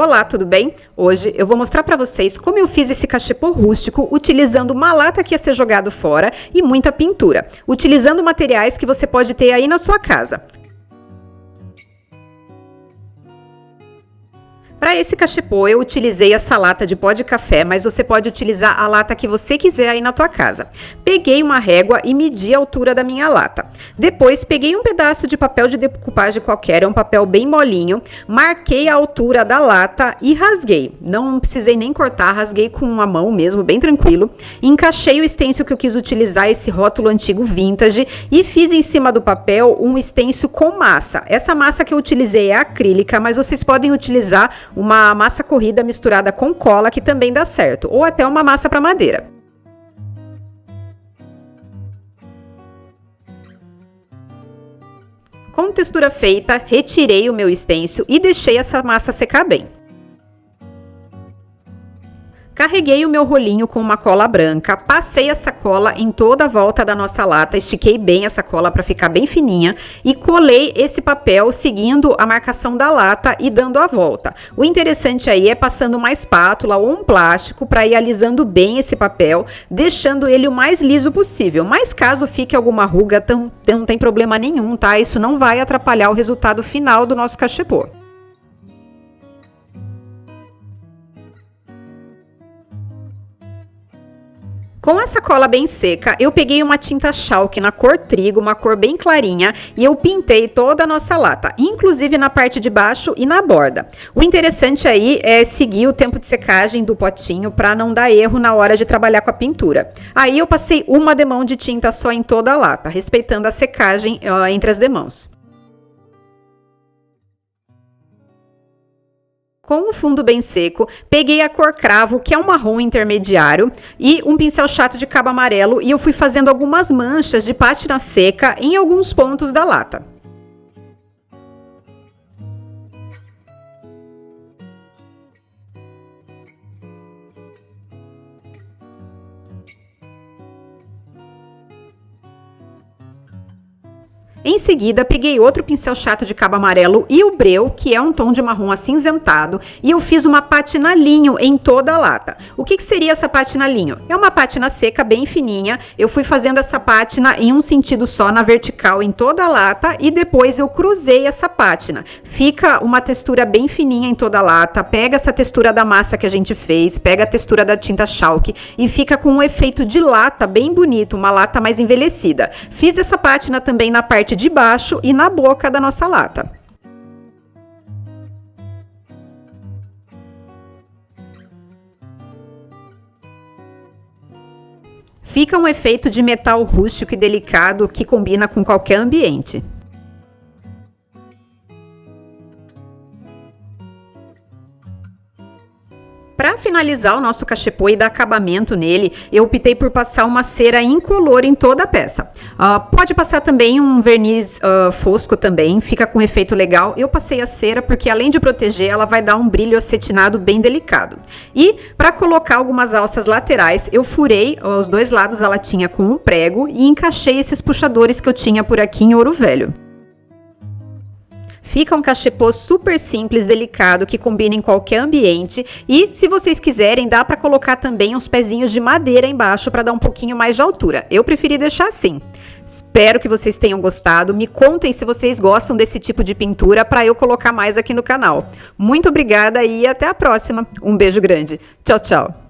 Olá, tudo bem? Hoje eu vou mostrar para vocês como eu fiz esse cachepô rústico utilizando uma lata que ia ser jogado fora e muita pintura, utilizando materiais que você pode ter aí na sua casa. Para esse cachepô eu utilizei essa lata de pó de café, mas você pode utilizar a lata que você quiser aí na tua casa. Peguei uma régua e medi a altura da minha lata. Depois peguei um pedaço de papel de decoupagem qualquer, é um papel bem molinho, marquei a altura da lata e rasguei. Não precisei nem cortar, rasguei com a mão mesmo, bem tranquilo. Encaixei o stencil que eu quis utilizar, esse rótulo antigo vintage, e fiz em cima do papel um stencil com massa. Essa massa que eu utilizei é acrílica, mas vocês podem utilizar uma massa corrida misturada com cola, que também dá certo, ou até uma massa para madeira. Com textura feita, retirei o meu stencil e deixei essa massa secar bem. Carreguei o meu rolinho com uma cola branca, passei essa cola em toda a volta da nossa lata, estiquei bem essa cola para ficar bem fininha e colei esse papel seguindo a marcação da lata e dando a volta. O interessante aí é passando uma espátula ou um plástico para ir alisando bem esse papel, deixando ele o mais liso possível. Mas caso fique alguma ruga, não tem problema nenhum, tá? Isso não vai atrapalhar o resultado final do nosso cachepô. Com essa cola bem seca, eu peguei uma tinta chalk na cor trigo, uma cor bem clarinha, e eu pintei toda a nossa lata, inclusive na parte de baixo e na borda. O interessante aí é seguir o tempo de secagem do potinho para não dar erro na hora de trabalhar com a pintura. Aí eu passei uma demão de tinta só em toda a lata, respeitando a secagem entre as demãos. Com o fundo bem seco, peguei a cor cravo, que é um marrom intermediário, e um pincel chato de cabo amarelo, e eu fui fazendo algumas manchas de pátina seca em alguns pontos da lata. Em seguida, peguei outro pincel chato de cabo amarelo e o breu, que é um tom de marrom acinzentado, e eu fiz uma pátina linho em toda a lata. O que seria essa pátina linho? É uma pátina seca bem fininha, eu fui fazendo essa pátina em um sentido só, na vertical, em toda a lata, e depois eu cruzei essa pátina. Fica uma textura bem fininha em toda a lata, pega essa textura da massa que a gente fez, pega a textura da tinta chalk e fica com um efeito de lata bem bonito, uma lata mais envelhecida. Fiz essa pátina também na parte de baixo e na boca da nossa lata. Fica um efeito de metal rústico e delicado que combina com qualquer ambiente. Para finalizar o nosso cachepô e dar acabamento nele, eu optei por passar uma cera incolor em toda a peça. Pode passar também um verniz fosco também, fica com um efeito legal. Eu passei a cera porque além de proteger, ela vai dar um brilho acetinado bem delicado. E para colocar algumas alças laterais, eu furei os dois lados da latinha com um prego e encaixei esses puxadores que eu tinha por aqui em ouro velho. Fica um cachepô super simples, delicado, que combina em qualquer ambiente. E, se vocês quiserem, dá para colocar também uns pezinhos de madeira embaixo para dar um pouquinho mais de altura. Eu preferi deixar assim. Espero que vocês tenham gostado. Me contem se vocês gostam desse tipo de pintura para eu colocar mais aqui no canal. Muito obrigada e até a próxima. Um beijo grande. Tchau, tchau.